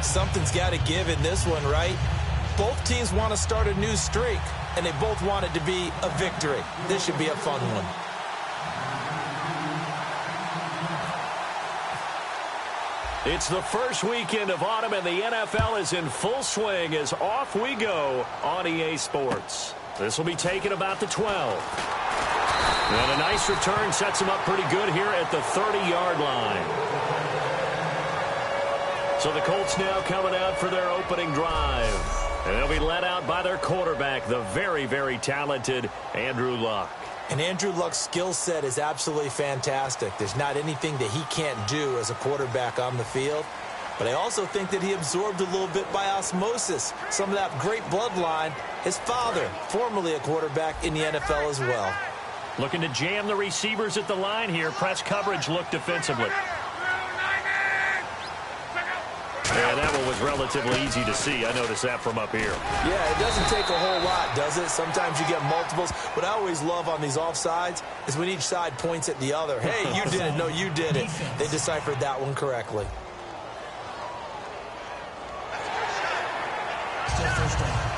Something's got to give in this one, right? Both teams want to start a new streak, and they both want it to be a victory. This should be a fun one. It's the first weekend of autumn, and the NFL is in full swing as off we go on EA Sports. This will be taken about the 12. And a nice return sets them up pretty good here at the 30-yard line. So the Colts now coming out for their opening drive. And they'll be led out by their quarterback, the very, very talented Andrew Luck. And Andrew Luck's skill set is absolutely fantastic. There's not anything that he can't do as a quarterback on the field. But I also think that he absorbed a little bit by osmosis some of that great bloodline. His father, formerly a quarterback in the NFL as well. Looking to jam the receivers at the line here. Press coverage look defensively. Yeah, that one was relatively easy to see. I noticed that from up here. Yeah, it doesn't take a whole lot, does it? Sometimes you get multiples. What I always love on these offsides is when each side points at the other. Hey, you did it. No, you did it. They deciphered that one correctly. Still first down.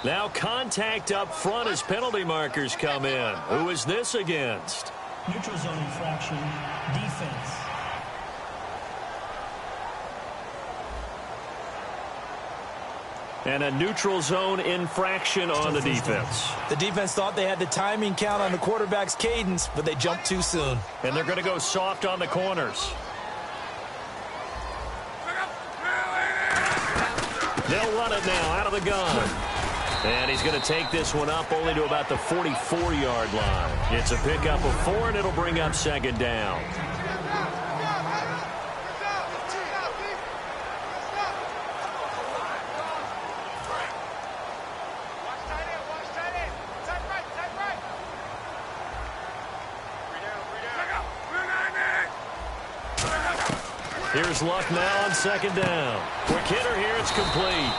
Now contact up front as penalty markers come in. Who is this against? Neutral zone infraction, defense. And a neutral zone infraction on the defense. The defense thought they had the timing count on the quarterback's cadence, but they jumped too soon. And they're going to go soft on the corners. They'll run it now out of the gun. And he's going to take this one up only to about the 44-yard line. It's a pickup of 4, and it'll bring up second down. Here's Luck now on second down. Quick hitter here, it's complete.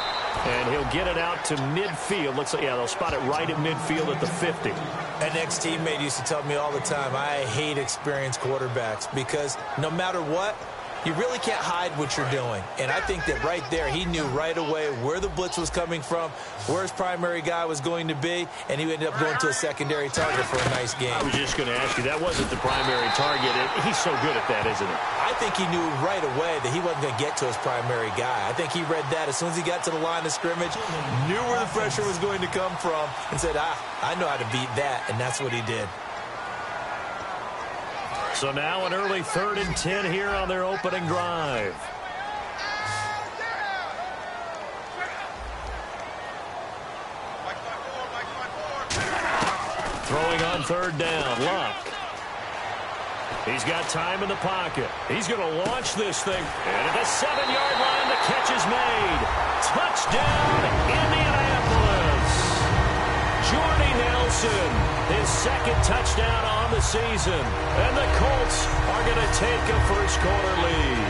And he'll get it out to midfield. Looks like, yeah, they'll spot it right at midfield at the 50. An ex-teammate used to tell me all the time, I hate experienced quarterbacks because no matter what, you really can't hide what you're doing. And I think that right there, he knew right away where the blitz was coming from, where his primary guy was going to be, and he ended up going to a secondary target for a nice game. I was just going to ask you, that wasn't the primary target. He's so good at that, isn't he? I think he knew right away that he wasn't going to get to his primary guy. I think he read that as soon as he got to the line of scrimmage, knew where the pressure was going to come from, and said, I know how to beat that, and that's what he did. So now an early 3rd and 10 here on their opening drive. Throwing on 3rd down, Luck. He's got time in the pocket. He's going to launch this thing. And at the 7-yard line, the catch is made. Touchdown, Indianapolis. Jordy Nelson, his 2nd touchdown on the season. And the Colts are going to take a first-quarter lead.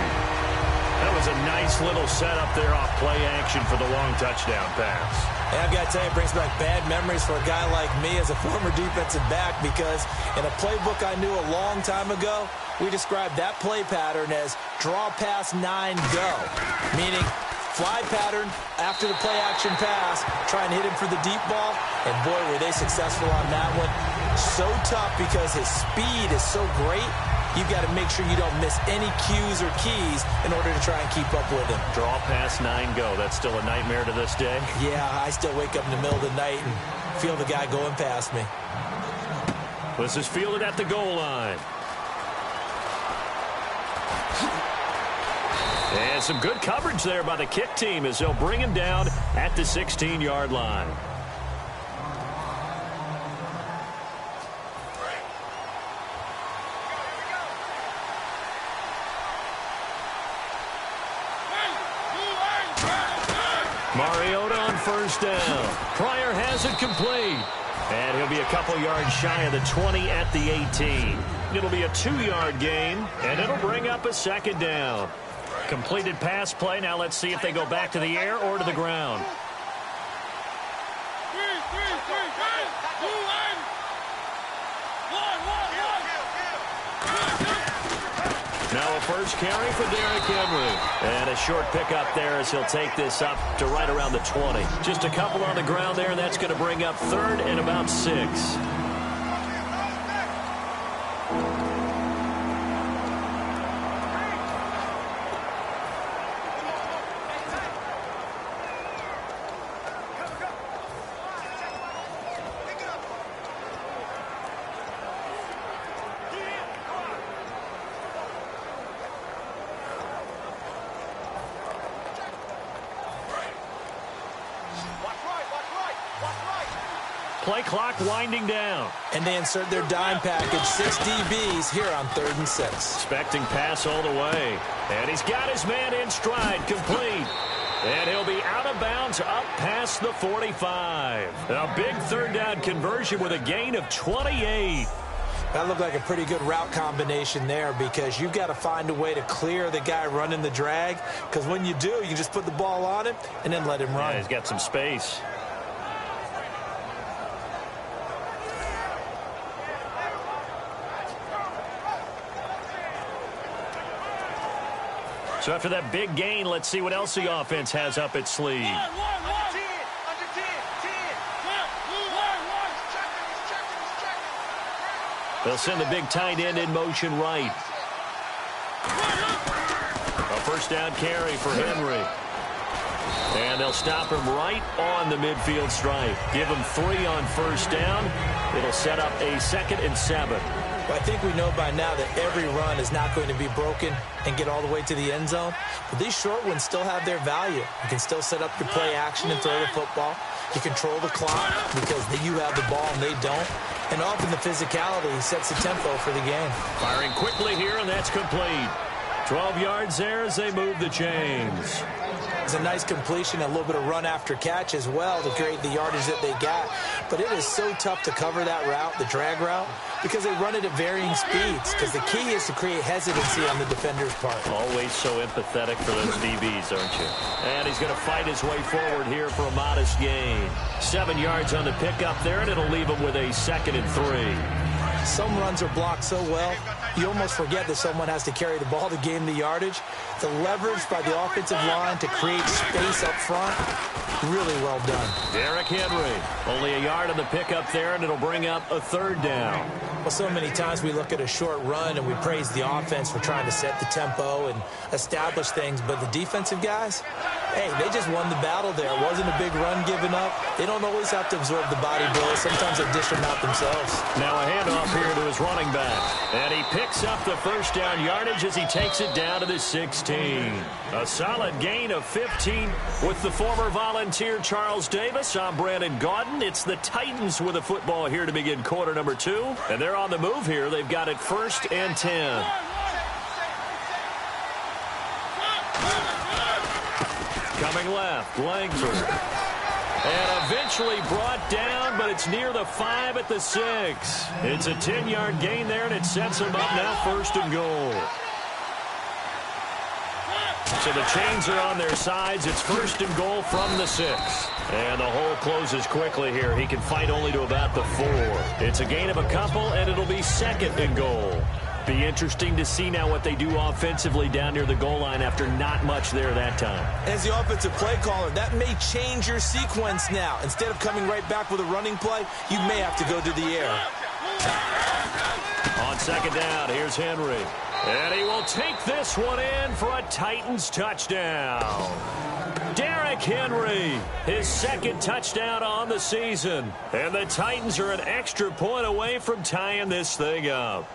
That was a nice little setup there off play action for the long touchdown pass. And I've got to tell you, it brings back bad memories for a guy like me as a former defensive back because in a playbook I knew a long time ago, we described that play pattern as draw pass 9 go, meaning fly pattern after the play action pass, try and hit him for the deep ball, and boy, were they successful on that one. So tough because his speed is so great. You've got to make sure you don't miss any cues or keys in order to try and keep up with him. Draw pass 9 go. That's still a nightmare to this day? Yeah, I still wake up in the middle of the night and feel the guy going past me. This is fielded at the goal line. And some good coverage there by the kick team as they'll bring him down at the 16-yard line. Mariota on first down. Pryor has it complete. And he'll be a couple yards shy of the 20 at the 18. It'll be a 2-yard gain, and it'll bring up a second down. Completed pass play. Now let's see if they go back to the air or to the ground. Now a first carry for Derrick Henry. And a short pickup there as he'll take this up to right around the 20. Just a couple on the ground there, and that's going to bring up 3rd and about 6. Play clock winding down. And they insert their dime package, 6 DBs here on 3rd and 6. Expecting pass all the way. And he's got his man in stride, complete. And he'll be out of bounds up past the 45. A big 3rd down conversion with a gain of 28. That looked like a pretty good route combination there because you've got to find a way to clear the guy running the drag. Because when you do, you just put the ball on him and then let him run. Yeah, he's got some space. So after that big gain, let's see what else the offense has up its sleeve. They'll send the big tight end in motion right. A first down carry for Henry. And they'll stop him right on the midfield stripe. Give him 3 on first down. It'll set up a 2nd and 7. Well, I think we know by now that every run is not going to be broken and get all the way to the end zone. But these short ones still have their value. You can still set up your play action and throw the football. You control the clock because you have the ball and they don't. And often the physicality sets the tempo for the game. Firing quickly here, and that's complete. 12 yards there as they move the chains. It's a nice completion, a little bit of run after catch as well to create the yardage that they got. But it is so tough to cover that route, the drag route, because they run it at varying speeds. Because the key is to create hesitancy on the defender's part. Always so empathetic for those DBs, aren't you? And he's going to fight his way forward here for a modest gain. 7 yards on the pickup there, and it'll leave him with a 2nd and 3. Some runs are blocked so well, you almost forget that someone has to carry the ball to gain the yardage. The leverage by the offensive line to create space up front, really well done. Derrick Henry, only a yard on the pickup there, and it'll bring up a 3rd down. Well, so many times we look at a short run and we praise the offense for trying to set the tempo and establish things, but the defensive guys, hey, they just won the battle there. It wasn't a big run given up. They don't always have to absorb the body blows. Sometimes they dish them out themselves. Now a handoff here to his running back. And he picks up the first down yardage as he takes it down to the 16. A solid gain of 15 with the former Volunteer Charles Davis. I'm Brandon Gaudin. It's the Titans with a football here to begin quarter number 2. And they're on the move here. They've got it 1st and 10. Coming left, Langford. And eventually brought down, but it's near the 5 at the 6. It's a 10-yard gain there, and it sets him up now 1st and goal. So the chains are on their sides. It's 1st and goal from the 6. And the hole closes quickly here. He can fight only to about the 4. It's a gain of a couple, and it'll be 2nd and goal. Be interesting to see now what they do offensively down near the goal line after not much there that time. As the offensive play caller, that may change your sequence now. Instead of coming right back with a running play, you may have to go to the air. On 2nd down, here's Henry. And he will take this one in for a Titans touchdown. Derrick Henry, his 2nd touchdown on the season. And the Titans are an extra point away from tying this thing up.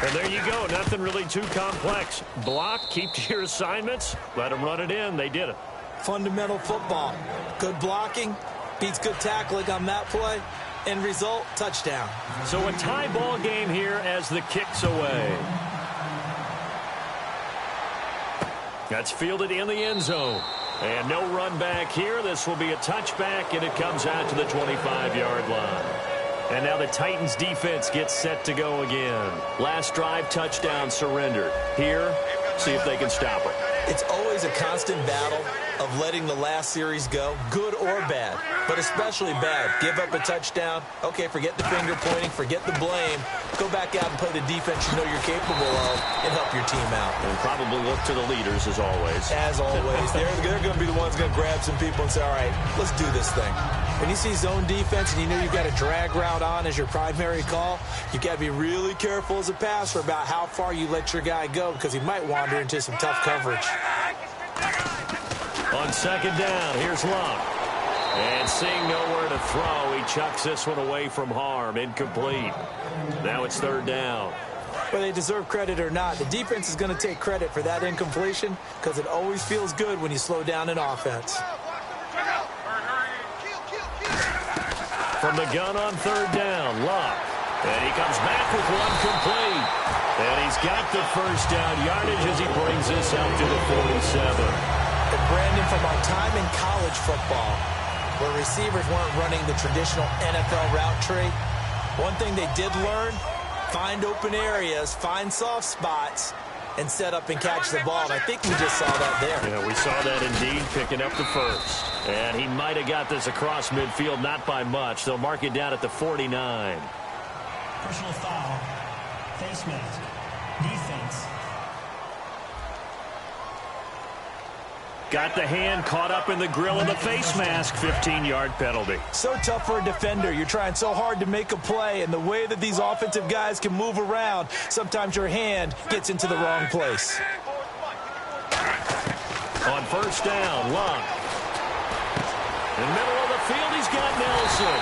And there you go. Nothing really too complex. Block, keep to your assignments, let them run it in. They did it. Fundamental football. Good blocking beats good tackling on that play. End result, touchdown. So a tie ball game here as the kick's away. That's fielded in the end zone. And no run back here. This will be a touchback, and it comes out to the 25-yard line. And now the Titans defense gets set to go again. Last drive, touchdown, surrendered. Here, see if they can stop it. It's always a constant battle of letting the last series go, good or bad, but especially bad. Give up a touchdown. Okay, forget the finger pointing, forget the blame. Go back out and play the defense you know you're capable of and help your team out. And probably look to the leaders, as always. As always. They're going to be the ones going to grab some people and say, all right, let's do this thing. When you see zone defense and you know you've got a drag route on as your primary call, you've got to be really careful as a passer about how far you let your guy go because he might wander into some tough coverage. On second down, here's Luck. And seeing nowhere to throw, he chucks this one away from harm. Incomplete. Now it's third down. Whether they deserve credit or not, the defense is going to take credit for that incompletion because it always feels good when you slow down an offense. From the gun on third down, Luck. And he comes back with one complete. And he's got the first down yardage as he brings this out to the 47. And Brandon, from our time in college football, where receivers weren't running the traditional NFL route tree, one thing they did learn, find open areas, find soft spots, and set up and catch the ball. And I think we just saw that there. Yeah, we saw that indeed, picking up the first. And he might have got this across midfield, not by much. They'll mark it down at the 49. Personal foul. Face mask. Defense. Got the hand caught up in the grill of the face mask. 15-yard penalty. So tough for a defender. You're trying so hard to make a play, and the way that these offensive guys can move around, sometimes your hand gets into the wrong place. On first down, Luck. In the middle of the field, he's got Nelson.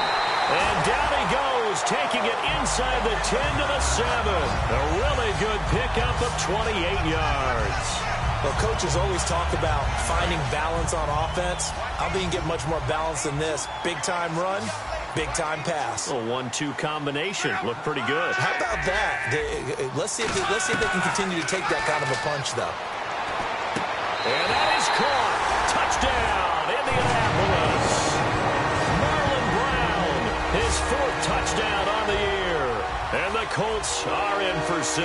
And down he goes, taking it inside the 10 to the 7. A really good pickup of 28 yards. Well, coaches always talk about finding balance on offense. I don't think you can get much more balance than this. Big-time run, big-time pass. A 1-2 combination. Looked pretty good. How about that? Let's see if they can continue to take that kind of a punch, though. And that is caught. Touchdown, Indianapolis. Marlon Brown, his 4th touchdown on the year. And the Colts are in for 6.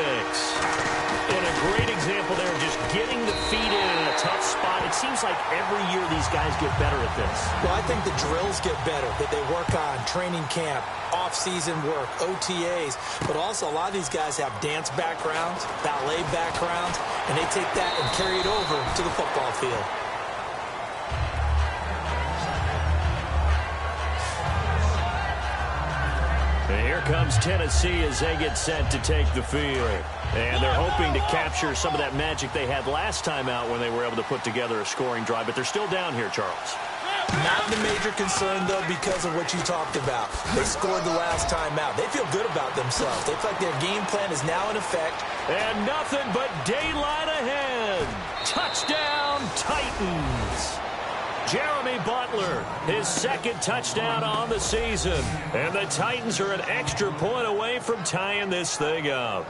And a great example there of just getting the feet in a tough spot. It seems like every year these guys get better at this. Well, I think the drills get better that they work on, training camp, off-season work, OTAs. But also a lot of these guys have dance backgrounds, ballet backgrounds, and they take that and carry it over to the football field. And here comes Tennessee as they get set to take the field. And they're hoping to capture some of that magic they had last time out when they were able to put together a scoring drive. But they're still down here, Charles. Not the major concern, though, because of what you talked about. They scored the last time out. They feel good about themselves. They feel like their game plan is now in effect. And nothing but daylight ahead. Touchdown, Titans. Jeremy Butler, his 2nd touchdown on the season. And the Titans are an extra point away from tying this thing up.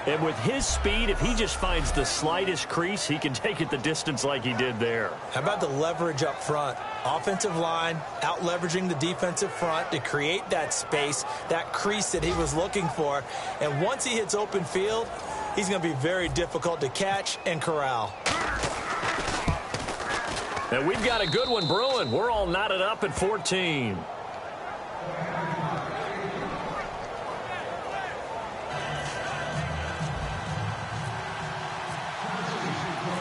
And with his speed, if he just finds the slightest crease, he can take it the distance like he did there. How about the leverage up front? Offensive line out-leveraging the defensive front to create that space, that crease that he was looking for. And once he hits open field, he's going to be very difficult to catch and corral. And we've got a good one brewing. We're all knotted up at 14.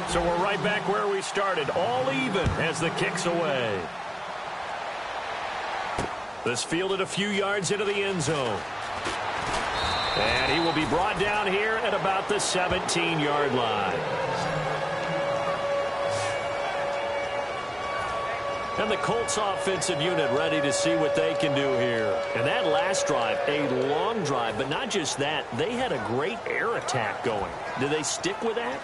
So we're right back where we started, all even as the kick's away. This fielded a few yards into the end zone. And he will be brought down here at about the 17-yard line. And the Colts offensive unit ready to see what they can do here. And that last drive, a long drive, but not just that. They had a great air attack going. Do they stick with that?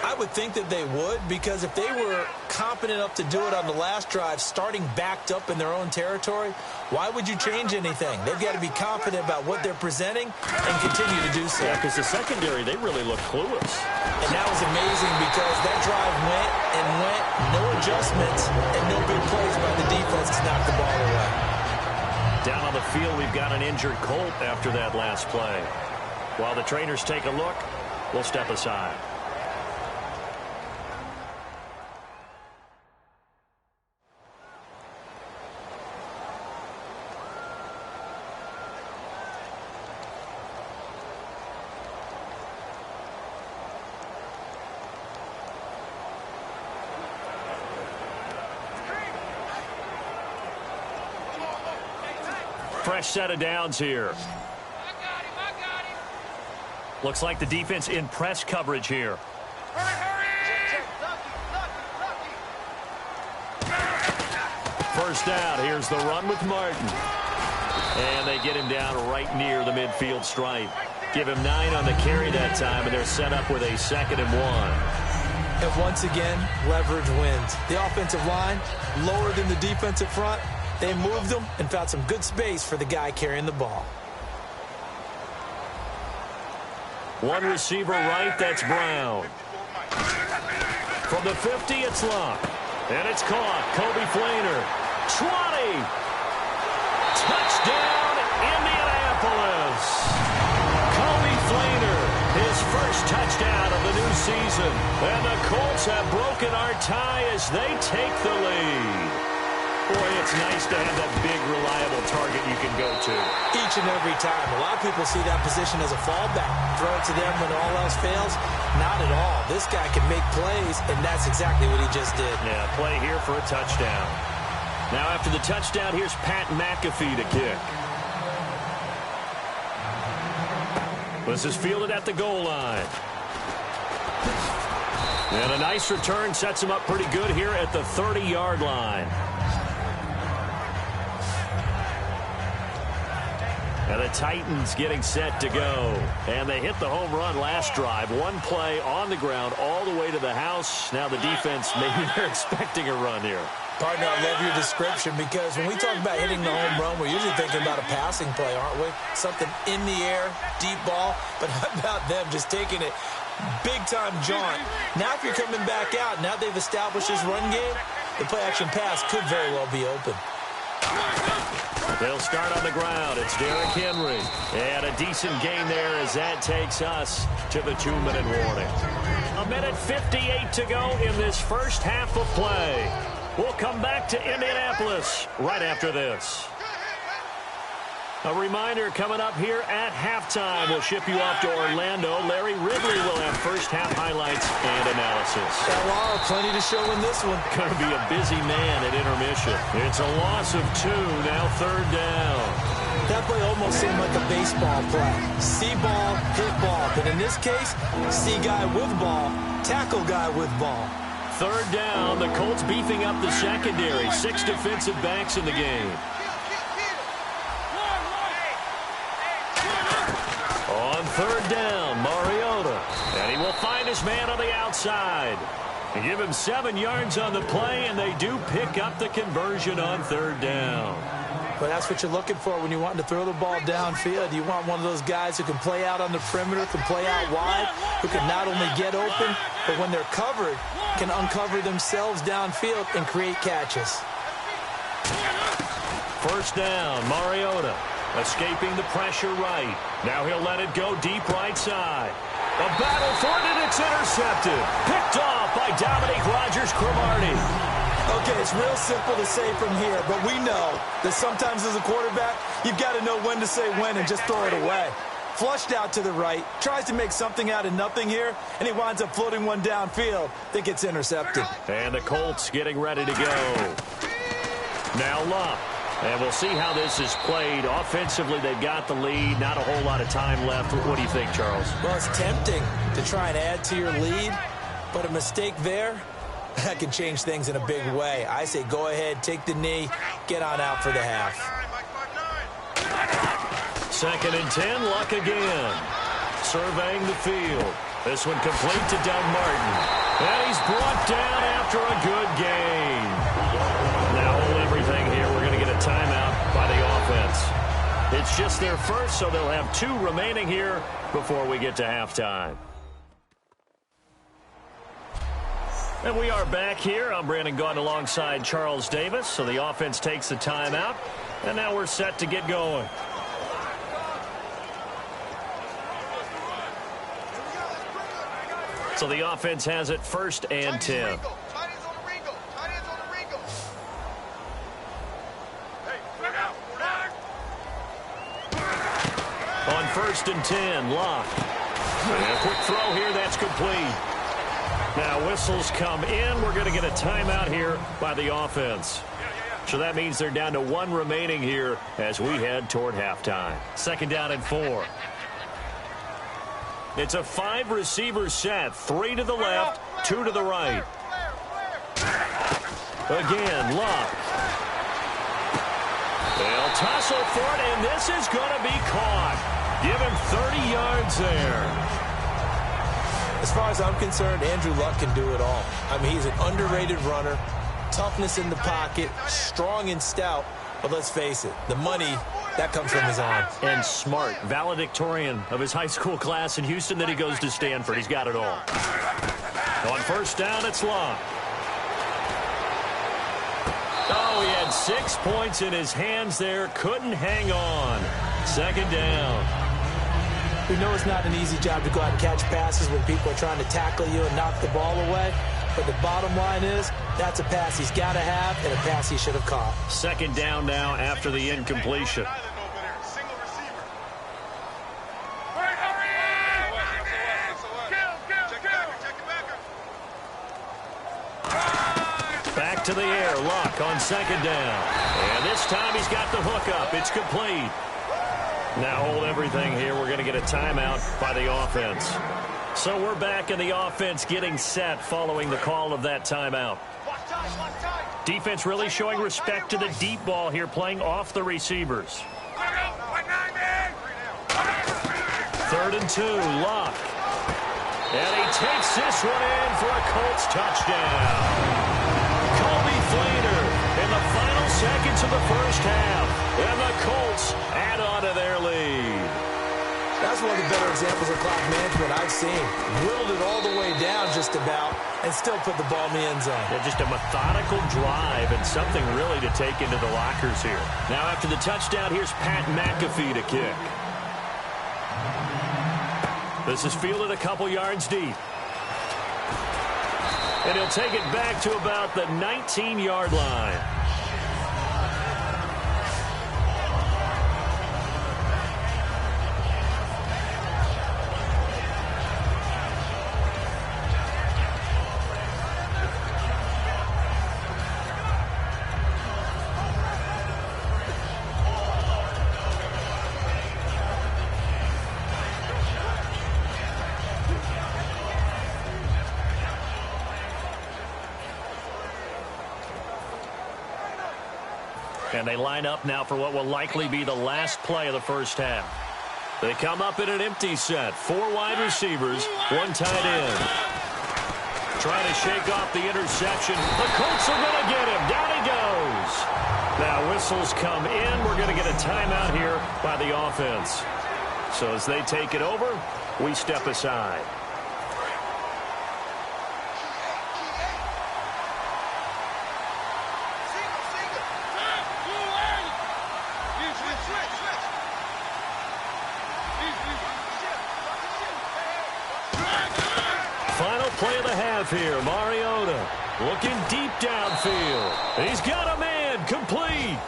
I would think that they would, because if they were competent enough to do it on the last drive, starting backed up in their own territory, why would you change anything? They've got to be confident about what they're presenting and continue to do so. Yeah, because the secondary, they really look clueless. And that was amazing because that drive went and went, no adjustments, and no big plays by the defense to knock the ball away. Down on the field, we've got an injured Colt after that last play. While the trainers take a look, we'll step aside. Fresh set of downs here. Looks like the defense in press coverage here. First down. Here's the run with Martin. And they get him down right near the midfield stripe. Give him 9 on the carry that time, and they're set up with a 2nd and 1. And once again, leverage wins. The offensive line, lower than the defensive front. They moved them and found some good space for the guy carrying the ball. One receiver right, that's Brown. From the 50, it's Luck. And it's caught. Kobe Flainer. 20. Touchdown, Indianapolis. Kobe Flainer, his first touchdown of the new season. And the Colts have broken our tie as they take the lead. Boy, it's nice to have that big, reliable target you can go to. Each and every time. A lot of people see that position as a fallback. Throw it to them when all else fails. Not at all. This guy can make plays, and that's exactly what he just did. Yeah, play here for a touchdown. Now after the touchdown, here's Pat McAfee to kick. This is fielded at the goal line. And a nice return sets him up pretty good here at the 30-yard line. And the Titans getting set to go. And they hit the home run last drive. One play on the ground all the way to the house. Now the defense, maybe they're expecting a run here. Partner, I love your description because when we talk about hitting the home run, we're usually thinking about a passing play, aren't we? Something in the air, deep ball. But how about them just taking it big-time jaunt? Now if you're coming back out, now they've established this run game, the play-action pass could very well be open. They'll start on the ground. It's Derrick Henry. And a decent gain there as that takes us to the 2-minute warning. 1:58 to go in this first half of play. We'll come back to Indianapolis right after this. A reminder coming up here at halftime. We'll ship you off to Orlando. Larry Ridley will have first half highlights and analysis. Wow, plenty to show in this one. Going to be a busy man at intermission. It's a loss of 2, now 3rd down. That play almost seemed like a baseball play. See ball, hit ball. But in this case, see guy with ball, tackle guy with ball. 3rd down, the Colts beefing up the secondary. 6 defensive backs in the game. On 3rd down, Mariota. And he will find his man on the outside. And give him 7 yards on the play, and they do pick up the conversion on 3rd down. Well, that's what you're looking for when you want to throw the ball downfield. You want one of those guys who can play out on the perimeter, can play out wide, who can not only get open, but when they're covered, can uncover themselves downfield and create catches. 1st down, Mariota. Escaping the pressure right. Now he'll let it go deep right side. A battle for it, and it's intercepted. Picked off by Dominique Rodgers-Cromartie. Okay, it's real simple to say from here, but we know that sometimes as a quarterback, you've got to know when to say when and just throw it away. Flushed out to the right, tries to make something out of nothing here, and he winds up floating one downfield that gets intercepted. And the Colts getting ready to go. Now Luck. And we'll see how this is played. Offensively, they've got the lead. Not a whole lot of time left. What do you think, Charles? Well, it's tempting to try and add to your lead, but a mistake there, that can change things in a big way. I say go ahead, take the knee, get on out for the half. 2nd and 10, Luck again. Surveying the field. This one complete to Doug Martin. And he's brought down after a good gain. Now hold everything here. We're going to get a timeout by the offense. It's just their first, so they'll have 2 remaining here before we get to halftime. And we are back here. I'm Brandon Gaudin alongside Charles Davis. So the offense takes the timeout. And now we're set to get going. So the offense has it 1st and 10. On 1st and 10, Luck. And a quick throw here, that's complete. Now whistles come in. We're going to get a timeout here by the offense. So that means they're down to 1 remaining here as we head toward halftime. 2nd down and 4. It's a 5-receiver set. 3 to the left, 2 to the right. Again, Luck. They'll tussle for it, and this is going to be caught. Give him 30 yards there. As far as I'm concerned, Andrew Luck can do it all. I mean, he's an underrated runner, toughness in the pocket, strong and stout. But let's face it, the money, that comes from his arm. And smart, valedictorian of his high school class in Houston, then he goes to Stanford. He's got it all. On 1st down, it's Luck. Oh, he had 6 points in his hands there. Couldn't hang on. 2nd down. We know it's not an easy job to go out and catch passes when people are trying to tackle you and knock the ball away. But the bottom line is, that's a pass he's got to have and a pass he should have caught. 2nd down now after the incompletion. Back to the air, Luck on 2nd down. And this time he's got the hook up. It's complete. Now hold everything here. We're going to get a timeout by the offense. So we're back in the offense getting set following the call of that timeout. Defense really showing respect to the deep ball here, playing off the receivers. 3rd and 2, Luck. And he takes this one in for a Colts touchdown. Colby Flater in the final seconds of the 1st half. And the Colts add on to their lead. That's one of the better examples of clock management I've seen. Whittled it all the way down just about and still put the ball in the end zone. Yeah, just a methodical drive and something really to take into the lockers here. Now after the touchdown, here's Pat McAfee to kick. This is fielded a couple yards deep. And he'll take it back to about the 19-yard line. And they line up now for what will likely be the last play of the 1st half. They come up in an empty set. 4 wide receivers, 1 tight end. Trying to shake off the interception. The Colts are going to get him. Down he goes. Now whistles come in. We're going to get a timeout here by the offense. So as they take it over, we step aside. Final play of the half here. Mariota looking deep downfield. He's got a man complete.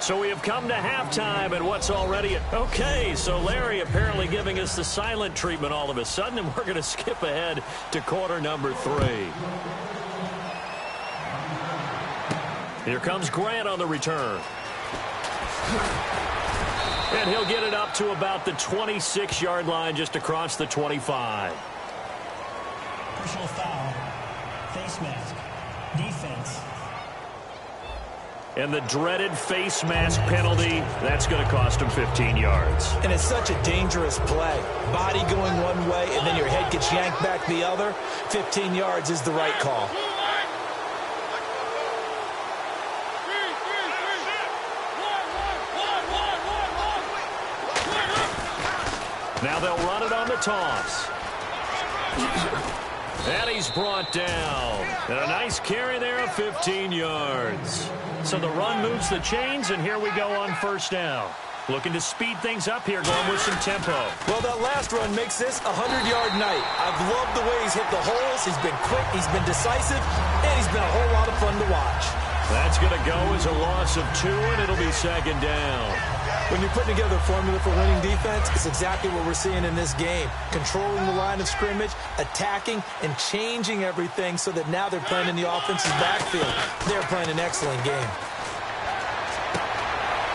So we have come to halftime and what's already okay. So Larry apparently giving us the silent treatment all of a sudden, and we're going to skip ahead to quarter number 3. Here comes Grant on the return. And he'll get it up to about the 26-yard line, just across the 25. Personal foul. Face mask. Defense. And the dreaded face mask penalty, that's going to cost him 15 yards. And it's such a dangerous play. Body going one way, and then your head gets yanked back the other. 15 yards is the right call. Now they'll run it on the toss. And he's brought down. And a nice carry there of 15 yards. So the run moves the chains, and here we go on 1st down. Looking to speed things up here, going with some tempo. Well, that last run makes this a 100-yard night. I've loved the way he's hit the holes. He's been quick, he's been decisive, and he's been a whole lot of fun to watch. That's going to go as a loss of 2, and it'll be 2nd down. When you're putting together a formula for winning defense, it's exactly what we're seeing in this game. Controlling the line of scrimmage, attacking, and changing everything so that now they're playing in the offense's backfield. They're playing an excellent game.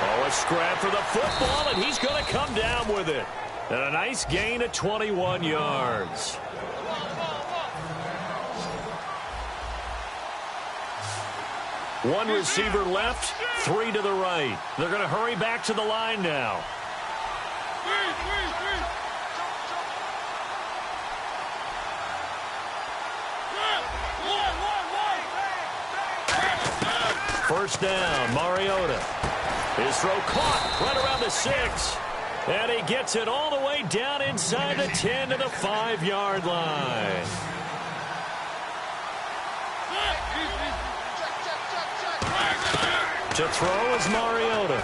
Oh, a scrap for the football, and he's going to come down with it. And a nice gain of 21 yards. One receiver left, 3 to the right. They're going to hurry back to the line now. First down, Mariota. His throw caught right around the 6. And he gets it all the way down inside the 10 to the 5-yard line. To throw is Mariota.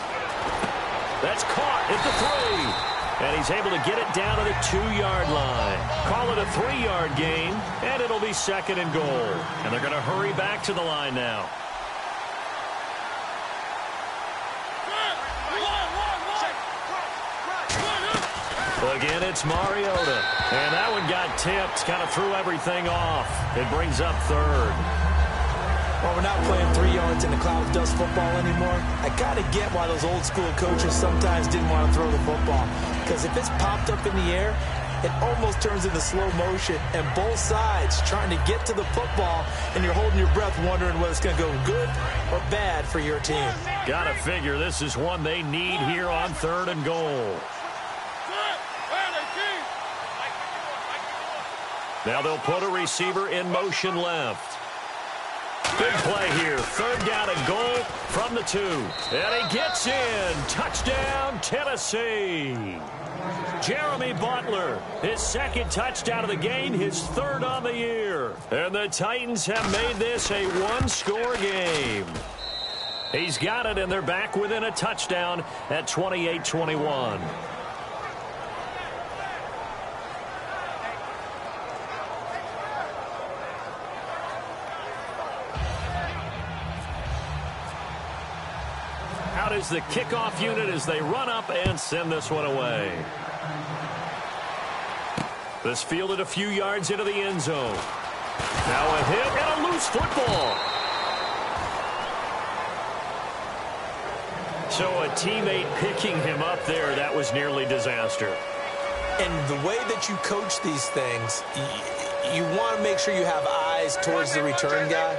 That's caught at the 3. And he's able to get it down to the 2-yard line. Call it a 3-yard gain, and it'll be 2nd and goal. And they're going to hurry back to the line now. Again, it's Mariota. And that one got tipped, kind of threw everything off. It brings up 3rd. Well, we're not playing 3 yards in the cloud of dust football anymore. I got to get why those old school coaches sometimes didn't want to throw the football. Because if it's popped up in the air, it almost turns into slow motion. And both sides trying to get to the football, and you're holding your breath wondering whether it's going to go good or bad for your team. Got to figure this is one they need here on 3rd and goal. Now they'll put a receiver in motion left. Big play here. 3rd down and goal from the 2. And he gets in. Touchdown, Tennessee. Jeremy Butler, his 2nd touchdown of the game, his 3rd on the year. And the Titans have made this a 1-score game. He's got it, and they're back within a touchdown at 28-21. Out is the kickoff unit as they run up and send this one away. This fielded a few yards into the end zone. Now a hit and a loose football. So a teammate picking him up there, that was nearly disaster. And the way that you coach these things, you want to make sure you have eyes towards the return guy,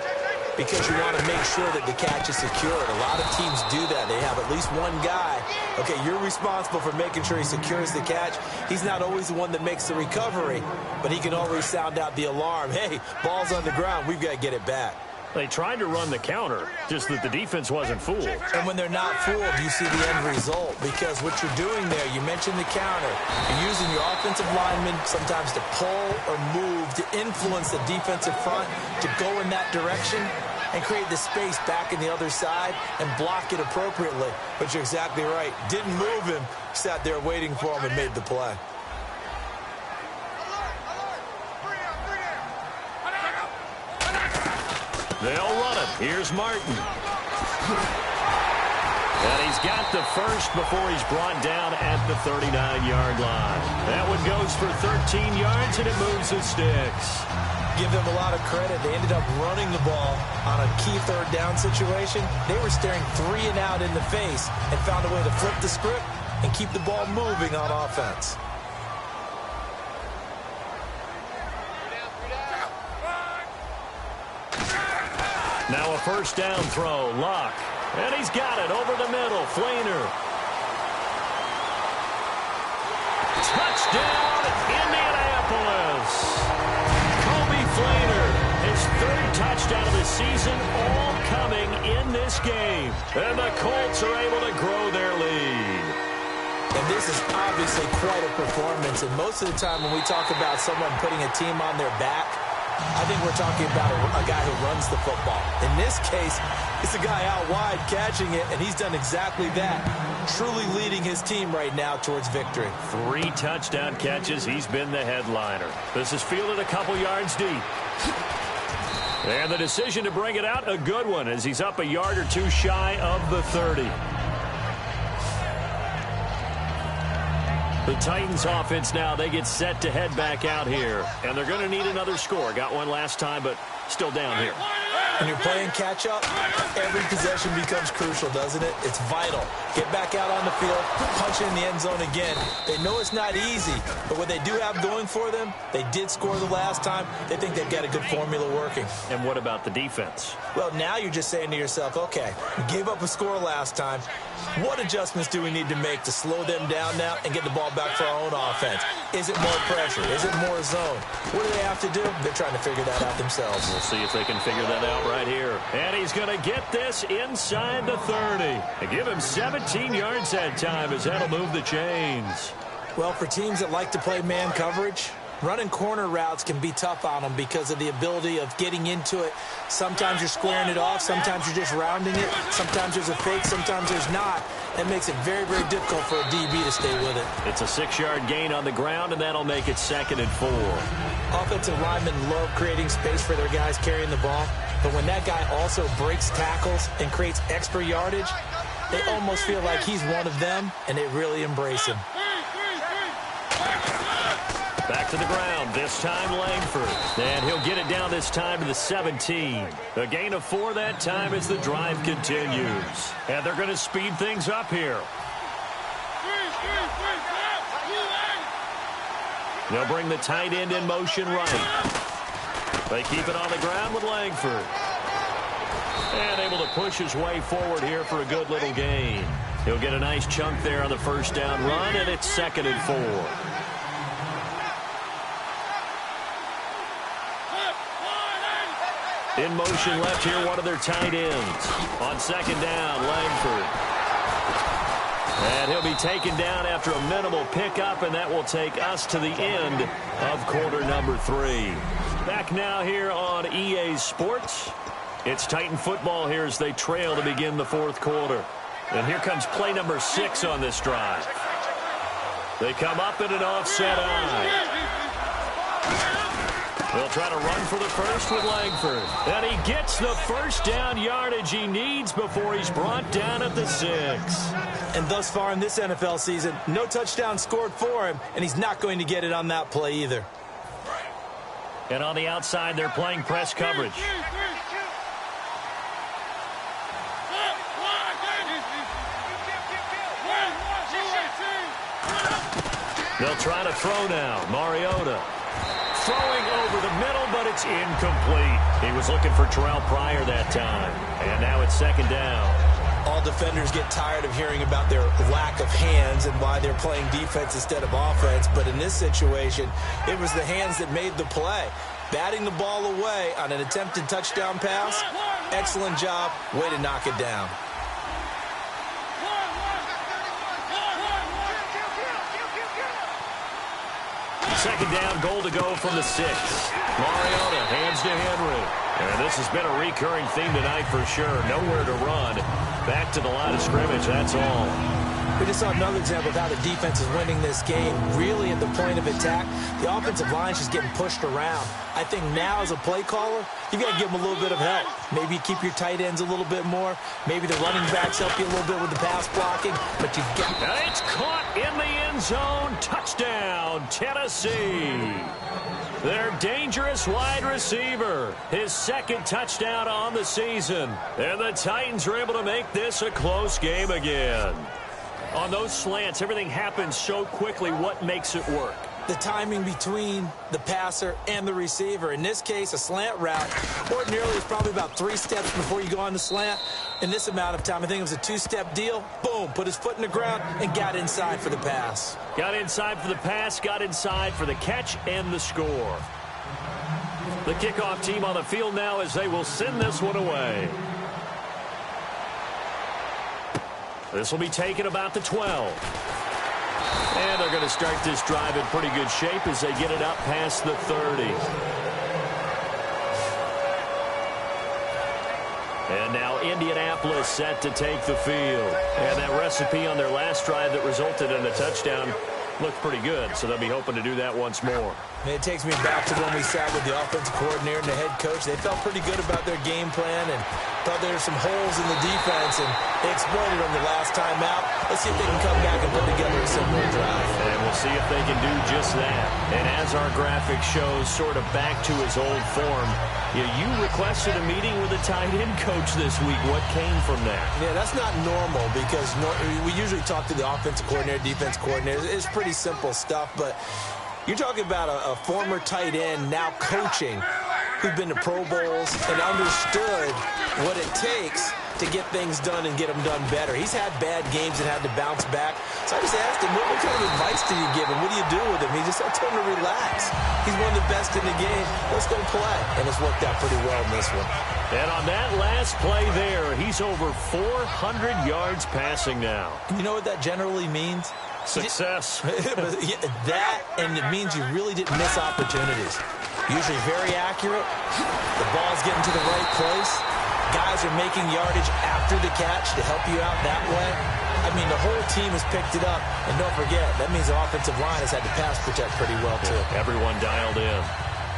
because you want to make sure that the catch is secured. A lot of teams do that. They have at least one guy. Okay, you're responsible for making sure he secures the catch. He's not always the one that makes the recovery, but he can always sound out the alarm. Hey, ball's on the ground. We've got to get it back. They tried to run the counter, just that the defense wasn't fooled. And when they're not fooled, you see the end result, because what you're doing there, you mentioned the counter. You're using your offensive linemen sometimes to pull or move to influence the defensive front to go in that direction and create the space back in the other side and block it appropriately. But you're exactly right. Didn't move him, sat there waiting for him and made the play. They'll run it. Here's Martin. And he's got the first before he's brought down at the 39-yard line. That one goes for 13 yards, and it moves the sticks. Give them a lot of credit. They ended up running the ball on a key 3rd down situation. They were staring 3 and out in the face and found a way to flip the script and keep the ball moving on offense. Now a first down throw, Luck. And he's got it over the middle, Fleener. Touchdown, Indianapolis. Kobe Fleener, his 3rd touchdown of the season, all coming in this game. And the Colts are able to grow their lead. And this is obviously quite a performance. And most of the time when we talk about someone putting a team on their back, I think we're talking about a guy who runs the football. In this case, it's a guy out wide catching it, and he's done exactly that, truly leading his team right now towards victory. 3 touchdown catches. He's been the headliner. This is fielded a couple yards deep. And the decision to bring it out, a good one, as he's up a yard or 2 shy of the 30. The Titans offense now, they get set to head back out here. And they're going to need another score. Got one last time, but still down here. When you're playing catch-up, every possession becomes crucial, doesn't it? It's vital. Get back out on the field, punch it in the end zone again. They know it's not easy, but what they do have going for them, they did score the last time. They think they've got a good formula working. And what about the defense? Well, now you're just saying to yourself, okay, we gave up a score last time. What adjustments do we need to make to slow them down now and get the ball back for our own offense? Is it more pressure? Is it more zone? What do they have to do? They're trying to figure that out themselves. We'll see if they can figure that out right here. And he's going to get this inside the 30. And give him 17 yards that time as that'll move the chains. Well, for teams that like to play man coverage, running corner routes can be tough on them because of the ability of getting into it. Sometimes you're squaring it off. Sometimes you're just rounding it. Sometimes there's a fake. Sometimes there's not. That makes it very, very difficult for a DB to stay with it. It's a 6-yard gain on the ground, and that'll make it 2nd and 4. Offensive linemen love creating space for their guys carrying the ball. But when that guy also breaks tackles and creates extra yardage, they almost feel like he's one of them, and they really embrace him. Back to the ground, this time Langford. And he'll get it down this time to the 17. A gain of 4 that time as the drive continues. And they're going to speed things up here. They'll bring the tight end in motion right. They keep it on the ground with Langford. And able to push his way forward here for a good little gain. He'll get a nice chunk there on the first down run, and it's 2nd and 4. In motion left here, one of their tight ends. On 2nd down, Langford. And he'll be taken down after a minimal pickup, and that will take us to the end of quarter number 3. Back now here on EA Sports. It's Titan football here as they trail to begin the 4th quarter. And here comes play number 6 on this drive. They come up in an offset eye. They'll try to run for the first with Langford. And he gets the first down yardage he needs before he's brought down at the 6. And thus far in this NFL season, no touchdown scored for him, and he's not going to get it on that play either. And on the outside, they're playing press coverage. They'll try to throw now. Mariota throwing over the middle, but it's incomplete. He was looking for Terrell Pryor that time. And now it's 2nd down. All defenders get tired of hearing about their lack of hands and why they're playing defense instead of offense. But in this situation, it was the hands that made the play. Batting the ball away on an attempted touchdown pass. Excellent job. Way to knock it down. 2nd down, goal to go from the 6. Mariota hands to Henry. And this has been a recurring theme tonight for sure. Nowhere to run. Back to the line of scrimmage, that's all. We just saw another example of how the defense is winning this game. Really at the point of attack, the offensive line is just getting pushed around. I think now as a play caller, you've got to give them a little bit of help. Maybe you keep your tight ends a little bit more. Maybe the running backs help you a little bit with the pass blocking. But you've got... It's caught in the end zone. Touchdown, Tennessee. Their dangerous wide receiver. His 2nd touchdown on the season. And the Titans are able to make this a close game again. On those slants, everything happens so quickly. What makes it work? The timing between the passer and the receiver. In this case, a slant route. Ordinarily, it's probably about 3 steps before you go on the slant. In this amount of time, I think it was a 2-step deal. Boom, put his foot in the ground and got inside for the pass. Got inside for the pass, got inside for the catch and the score. The kickoff team on the field now as they will send this one away. This will be taken about the 12. And they're going to start this drive in pretty good shape as they get it up past the 30. And now Indianapolis set to take the field. And that recipe on their last drive that resulted in a touchdown looked pretty good, so they'll be hoping to do that once more. And it takes me back to when we sat with the offensive coordinator and the head coach. They felt pretty good about their game plan, and Thought there were some holes in the defense, and they exploited them the last time out. Let's see if they can come back and put together a similar drive. And we'll see if they can do just that. And as our graphic shows, sort of back to his old form, you requested a meeting with a tight end coach this week. What came from that? Yeah, that's not normal because we usually talk to the offensive coordinator, defense coordinator. It's pretty simple stuff, but you're talking about a former tight end now coaching who've been to Pro Bowls and understood what it takes to get things done and get them done better. He's had bad games and had to bounce back. So I just asked him, what kind of advice do you give him? What do you do with him? He just told him to relax. He's one of the best in the game. Let's go play. And it's worked out pretty well in this one. And on that last play there, he's over 400 yards passing now. And you know what that generally means? Success. That, and it means you really didn't miss opportunities. Usually very accurate. The ball's getting to the right place. Guys are making yardage after the catch to help you out that way. I mean, the whole team has picked it up. And don't forget, that means the offensive line has had to pass protect pretty well, too. Everyone dialed in.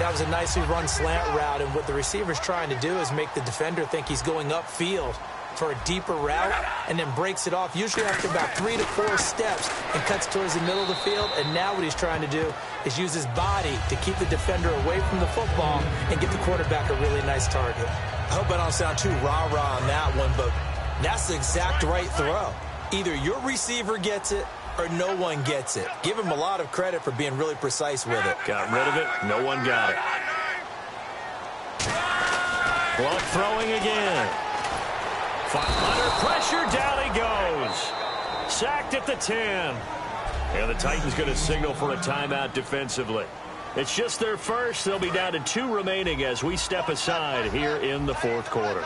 That was a nicely run slant route, and what the receiver's trying to do is make the defender think he's going upfield for a deeper route, and then breaks it off, usually after about 3 to 4 steps, and cuts towards the middle of the field. And now what he's trying to do is use his body to keep the defender away from the football and get the quarterback a really nice target. I hope I don't sound too rah-rah on that one, but that's the exact right throw. Either your receiver gets it or no one gets it. Give him a lot of credit for being really precise with it. Got rid of it. No one got it. Clock throwing again. Under pressure, down he goes. Sacked at the 10. And the Titans going to signal for a timeout defensively. It's just their first. They'll be down to 2 remaining as we step aside here in the fourth quarter.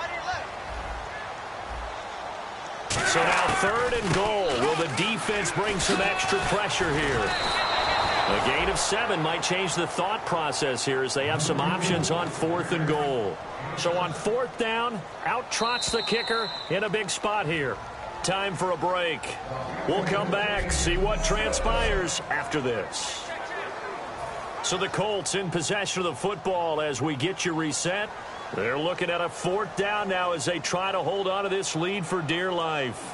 So now 3rd and goal. Will the defense bring some extra pressure here? A gain of 7 might change the thought process here as they have some options on 4th and goal. So on 4th down, out trots the kicker in a big spot here. Time for a break. We'll come back, see what transpires after this. So the Colts in possession of the football as we get you reset. They're looking at a 4th down now as they try to hold on to this lead for dear life.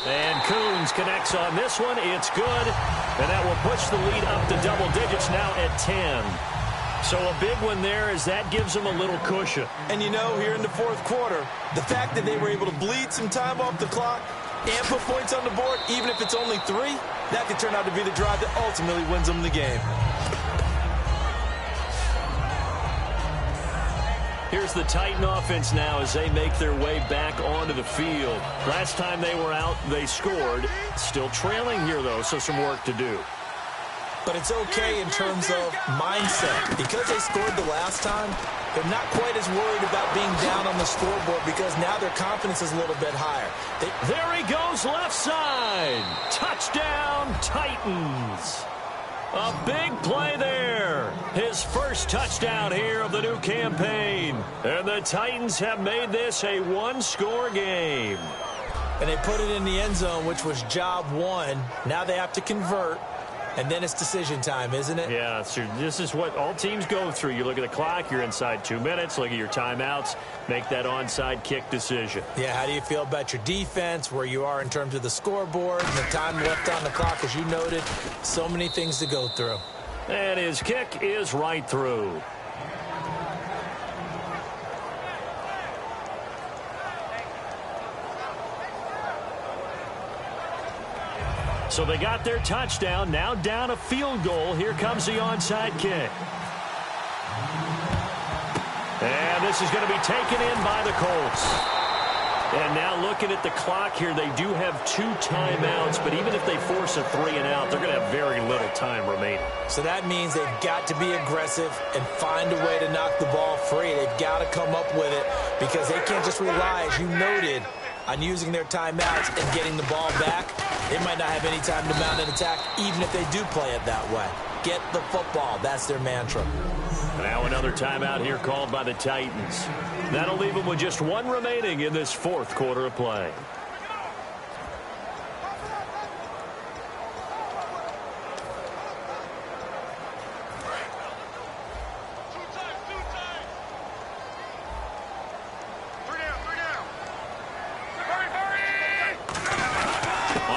And Coons connects on this one. It's good. And that will push the lead up to double digits now at 10. So a big one there as that gives them a little cushion. And you know, here in the fourth quarter, the fact that they were able to bleed some time off the clock and put points on the board, even if it's only 3, that could turn out to be the drive that ultimately wins them the game. Here's the Titan offense now as they make their way back onto the field. Last time they were out, they scored. Still trailing here, though, so some work to do. But it's okay in terms of mindset. Because they scored the last time, they're not quite as worried about being down on the scoreboard because now their confidence is a little bit higher. There he goes, left side. Touchdown, Titans. A big play there. His first touchdown here of the new campaign. And the Titans have made this a 1-score game. And they put it in the end zone, which was job 1. Now they have to convert. And then it's decision time, isn't it? Yeah, this is what all teams go through. You look at the clock, you're inside 2 minutes, look at your timeouts, make that onside kick decision. Yeah, how do you feel about your defense, where you are in terms of the scoreboard, and the time left on the clock, as you noted? So many things to go through. And his kick is right through. So they got their touchdown, now down a field goal. Here comes the onside kick. And this is going to be taken in by the Colts. And now looking at the clock here, they do have 2 timeouts, but even if they force a 3 and out, they're going to have very little time remaining. So that means they've got to be aggressive and find a way to knock the ball free. They've got to come up with it because they can't just rely, as you noted, on using their timeouts and getting the ball back. They might not have any time to mount an attack, even if they do play it that way. Get the football. That's their mantra. Now another timeout here called by the Titans. That'll leave them with just 1 remaining in this fourth quarter of play.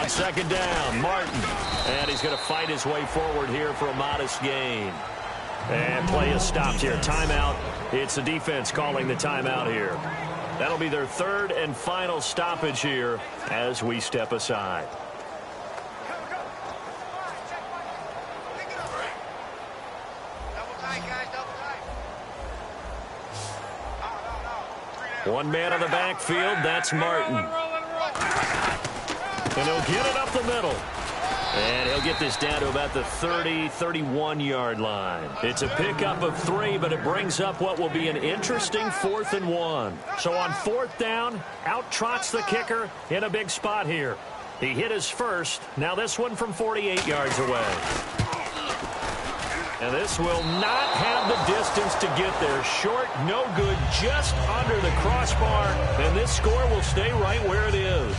On second down, Martin. And he's going to fight his way forward here for a modest gain. And play is stopped here. Timeout. It's the defense calling the timeout here. That'll be their third and final stoppage here as we step aside. One man on the backfield, that's Martin. And he'll get it up the middle. And he'll get this down to about the 30, 31-yard line. It's a pickup of 3, but it brings up what will be an interesting 4th and 1. So on 4th down, out trots the kicker in a big spot here. He hit his first. Now this one from 48 yards away. And this will not have the distance to get there. Short, no good, just under the crossbar. And this score will stay right where it is.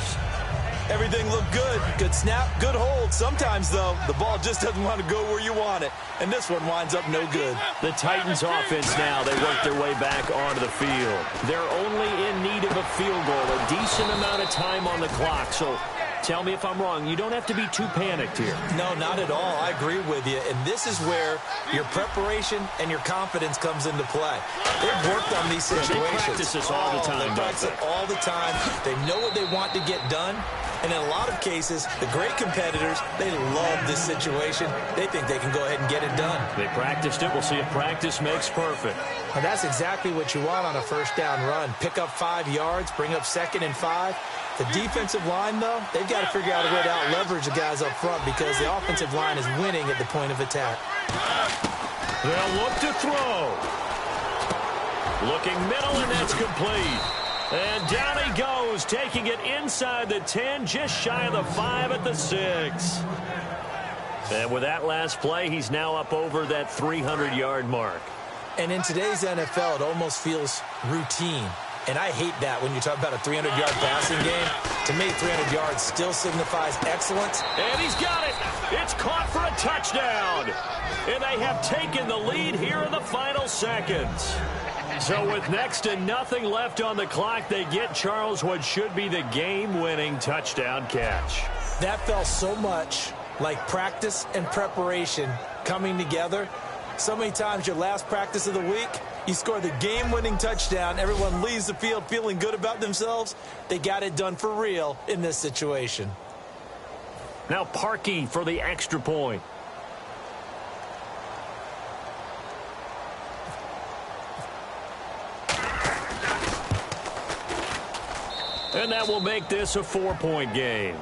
Everything looked good. Good snap, good hold. Sometimes, though, the ball just doesn't want to go where you want it. And this one winds up no good. The Titans offense now, they work their way back onto the field. They're only in need of a field goal, a decent amount of time on the clock. So tell me if I'm wrong. You don't have to be too panicked here. No, not at all. I agree with you. And this is where your preparation and your confidence comes into play. They've worked on these situations. They practice this all the time. They practice it all the time. They know what they want to get done. And in a lot of cases, the great competitors, they love this situation. They think they can go ahead and get it done. They practiced it. We'll see if practice makes perfect. And that's exactly what you want on a first down run. Pick up 5 yards, bring up 2nd and 5. The defensive line, though, they've got to figure out a way to out-leverage the guys up front because the offensive line is winning at the point of attack. They'll look to throw. Looking middle, and that's complete. And down he goes, taking it inside the 10, just shy of the 5 at the 6. And with that last play, he's now up over that 300-yard mark. And in today's NFL, it almost feels routine. And I hate that when you talk about a 300-yard passing game. To me, 300 yards still signifies excellence. And he's got it. It's caught for a touchdown. And they have taken the lead here in the final seconds. So with next to nothing left on the clock, they get Charles what should be the game-winning touchdown catch. That felt so much like practice and preparation coming together. So many times your last practice of the week, you score the game-winning touchdown. Everyone leaves the field feeling good about themselves. They got it done for real in this situation. Now Parkey for the extra point. And that will make this a 4-point game.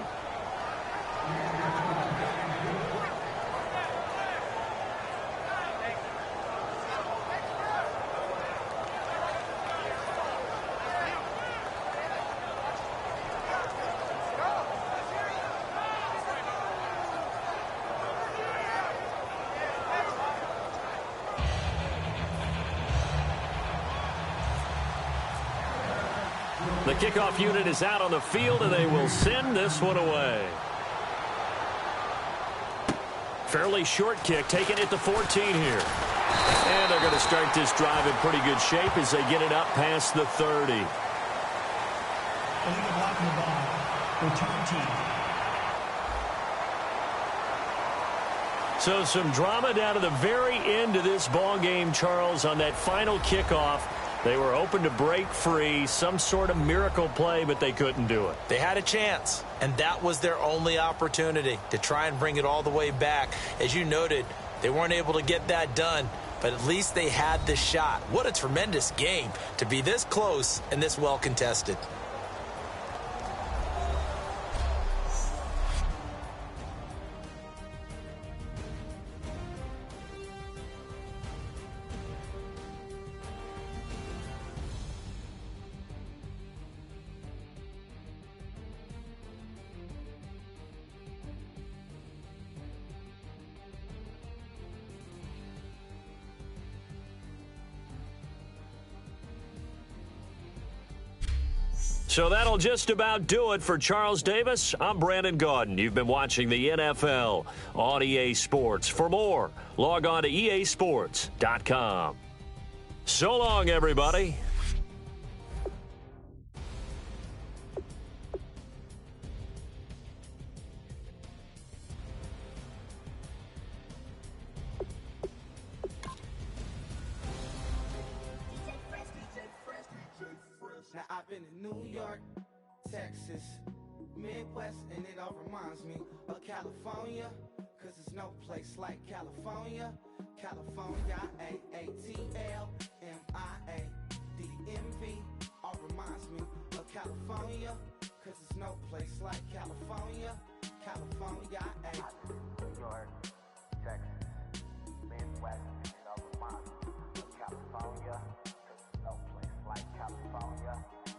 The kickoff unit is out on the field, and they will send this one away. Fairly short kick, taking it to 14 here. And they're going to start this drive in pretty good shape as they get it up past the 30. Illegal blocking the ball. Return team. So some drama down to the very end of this ball game, Charles, on that final kickoff. They were hoping to break free, some sort of miracle play, but they couldn't do it. They had a chance, and that was their only opportunity to try and bring it all the way back. As you noted, they weren't able to get that done, but at least they had the shot. What a tremendous game to be this close and this well contested. So that'll just about do it for Charles Davis. I'm Brandon Gaudin. You've been watching the NFL on EA Sports. For more, log on to easports.com. So long, everybody. Now I've been in New York, Texas, Midwest, and it all reminds me of California, cause there's no place like California. California, AATLMIA-DMV, all reminds me of California, cause there's no place like California. California, New York, Texas, Midwest, and it all reminds me of California, cause there's no place like California.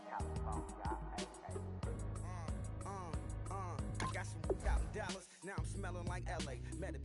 California, I got some $1,000, now I'm smelling like LA. Met a